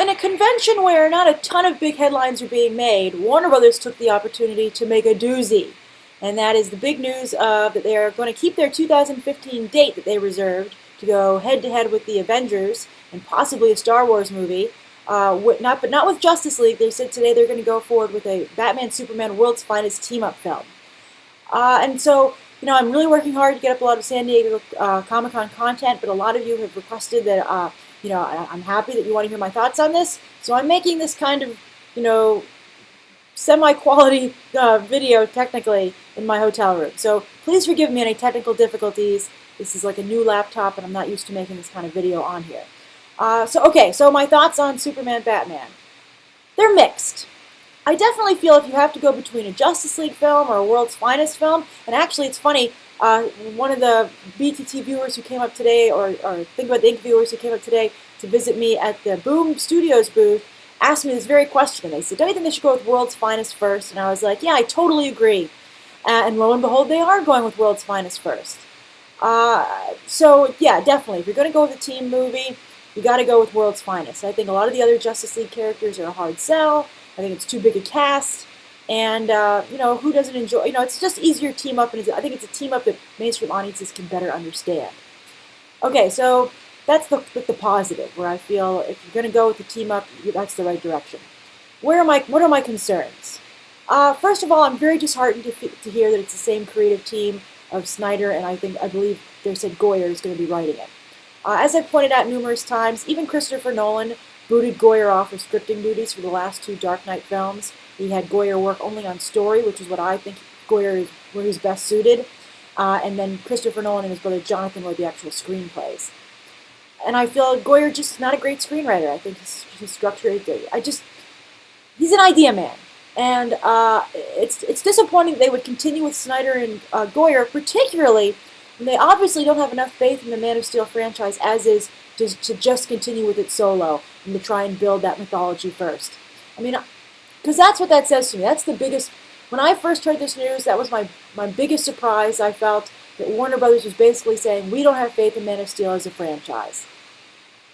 in a convention where not a ton of big headlines are being made, Warner Brothers took the opportunity to make a doozy. And that is the big news of that they are going to keep their 2015 date that they reserved to go head-to-head with the Avengers and possibly a Star Wars movie. But not with Justice League. They said today they're going to go forward with a Batman-Superman World's Finest team-up film. And so, I'm really working hard to get up a lot of San Diego Comic-Con content, but a lot of you have requested that, I'm happy that you want to hear my thoughts on this. So I'm making this kind of, semi-quality video, technically, in my hotel room. So please forgive me any technical difficulties. This is like a new laptop, and I'm not used to making this kind of video on here. So my thoughts on Superman Batman. They're mixed. I definitely feel if you have to go between a Justice League film or a World's Finest film, and actually it's funny, one of the BTT viewers who came up today, or Think About the Ink viewers who came up today to visit me at the Boom Studios booth, asked me this very question. And they said, don't you think they should go with World's Finest first? And I was like, yeah, I totally agree. And lo and behold, they are going with World's Finest first. So yeah, definitely, if you're going to go with a team movie, you got to go with World's Finest. I think a lot of the other Justice League characters are a hard sell. I think it's too big a cast. And, who doesn't enjoy, it's just easier team up. And I think it's a team up that mainstream audiences can better understand. Okay, so that's the positive, where I feel if you're going to go with the team up, that's the right direction. What are my concerns? First of all, I'm very disheartened to hear that it's the same creative team of Snyder, and I believe they said Goyer is going to be writing it. As I've pointed out numerous times, even Christopher Nolan booted Goyer off of scripting duties for the last two Dark Knight films. He had Goyer work only on story, which is what I think Goyer is where he's best suited. And then Christopher Nolan and his brother Jonathan wrote the actual screenplays. And I feel Goyer just not a great screenwriter. I think his structure is good. He's an idea man. And it's disappointing they would continue with Snyder and Goyer, particularly when they obviously don't have enough faith in the Man of Steel franchise as is to just continue with it solo and to try and build that mythology first. I mean, because that's what that says to me. That's the biggest... When I first heard this news, that was my biggest surprise. I felt that Warner Brothers was basically saying, we don't have faith in Man of Steel as a franchise.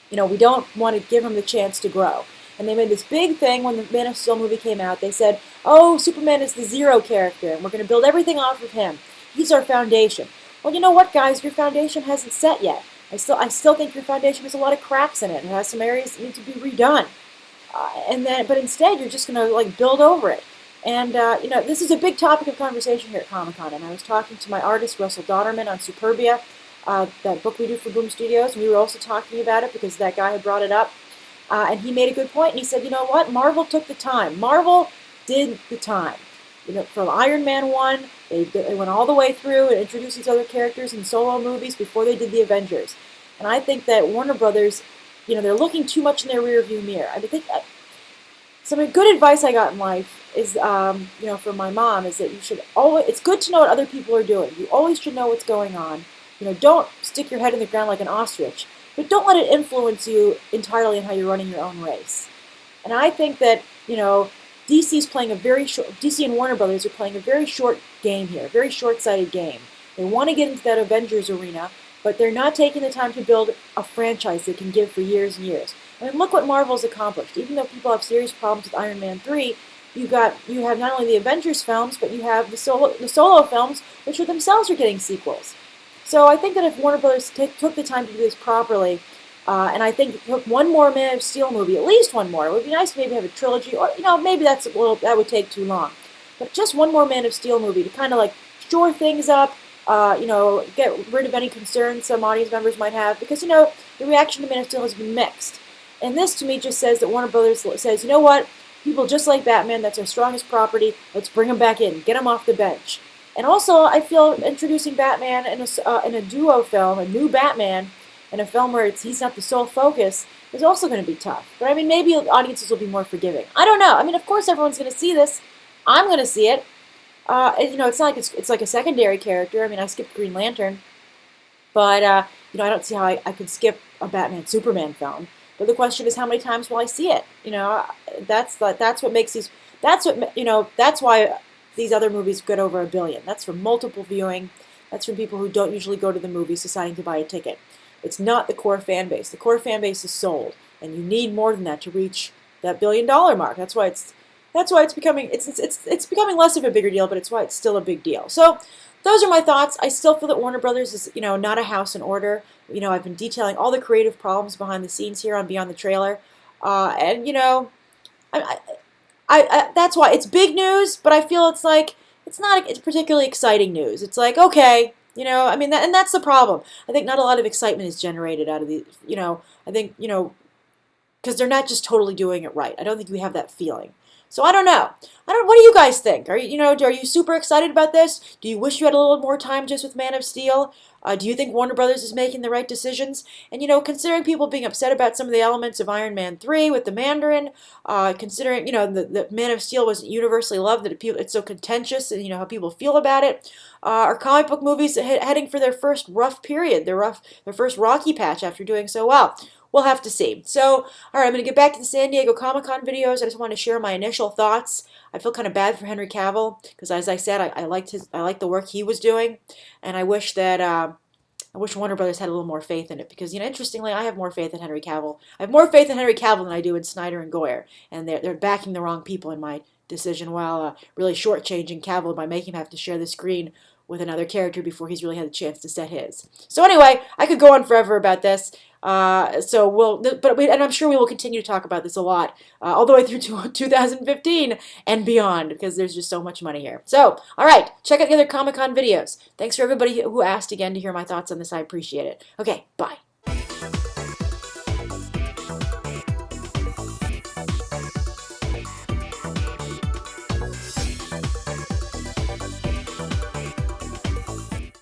We don't want to give him the chance to grow. And they made this big thing when the Man of Steel movie came out. They said, oh, Superman is the zero character, and we're going to build everything off of him. He's our foundation. Well, you know what, guys? Your foundation hasn't set yet. I still think your foundation has a lot of cracks in it. It has some areas that need to be redone. But instead, you're just going to build over it. And this is a big topic of conversation here at Comic-Con. And I was talking to my artist Russell Dodderman on Superbia, that book we do for Boom Studios, and we were also talking about it because that guy had brought it up. And he made a good point, and he said, you know what? Marvel took the time. Marvel did the time. From Iron Man 1, they went all the way through and introduced these other characters in solo movies before they did the Avengers. And I think that Warner Brothers, they're looking too much in their rearview mirror. I think some good advice I got in life is, from my mom, is that you should always, it's good to know what other people are doing. You always should know what's going on. Don't stick your head in the ground like an ostrich, but don't let it influence you entirely in how you're running your own race. And I think that, DC's playing DC and Warner Brothers are playing a very short game here, a very short-sighted game. They want to get into that Avengers arena, but they're not taking the time to build a franchise they can give for years and years. I mean, look what Marvel's accomplished. Even though people have serious problems with Iron Man 3, you have not only the Avengers films, but you have the solo films, which themselves are getting sequels. So I think that if Warner Brothers took the time to do this properly, and I think took one more Man of Steel movie, at least one more. It would be nice to maybe have a trilogy, or maybe that would take too long. But just one more Man of Steel movie to kind of shore things up, get rid of any concerns some audience members might have, because the reaction to Man of Steel has been mixed. And this to me just says that Warner Brothers says, you know what, people just like Batman, that's our strongest property, let's bring him back in, get him off the bench. And also, I feel introducing Batman in a duo film, a new Batman, in a film where he's not the sole focus, is also going to be tough. But I mean, maybe audiences will be more forgiving. I don't know. I mean, of course everyone's going to see this. I'm going to see it. It's not like it's like a secondary character. I mean, I skipped Green Lantern, but I don't see how I could skip a Batman Superman film. But the question is, how many times will I see it? That's what makes these. That's why these other movies get over 1 billion. That's from multiple viewing. That's from people who don't usually go to the movies deciding to buy a ticket. It's not the core fan base. The core fan base is sold. and you need more than that to reach that $1 billion mark. That's why it's becoming it's becoming less of a bigger deal, but it's why it's still a big deal. So those are my thoughts. I still feel that Warner Brothers is, not a house in order. I've been detailing all the creative problems behind the scenes here on Beyond the Trailer, and that's why it's big news. But I feel it's like it's particularly exciting news. It's like, okay, and that's the problem. I think not a lot of excitement is generated out of the, I think, because they're not just totally doing it right. I don't think we have that feeling. So I don't know. What do you guys think? Are you super excited about this? Do you wish you had a little more time just with Man of Steel? Do you think Warner Brothers is making the right decisions? And considering people being upset about some of the elements of Iron Man 3 with the Mandarin, considering the Man of Steel wasn't universally loved, that it's so contentious, and how people feel about it. Are comic book movies heading for their first rough period, their first rocky patch after doing so well? We'll have to see. So, all right, I'm going to get back to the San Diego Comic-Con videos. I just want to share my initial thoughts. I feel kind of bad for Henry Cavill because, as I said, I liked the work he was doing, and I wish that I wish Warner Brothers had a little more faith in it because, interestingly, I have more faith in Henry Cavill. I have more faith in Henry Cavill than I do in Snyder and Goyer, and they're backing the wrong people in my decision while really shortchanging Cavill by making him have to share the screen with another character before he's really had a chance to set his. So anyway, I could go on forever about this. And I'm sure we will continue to talk about this a lot all the way through to 2015 and beyond because there's just so much money here. So, all right, check out the other Comic-Con videos. Thanks for everybody who asked again to hear my thoughts on this. I appreciate it. Okay, bye.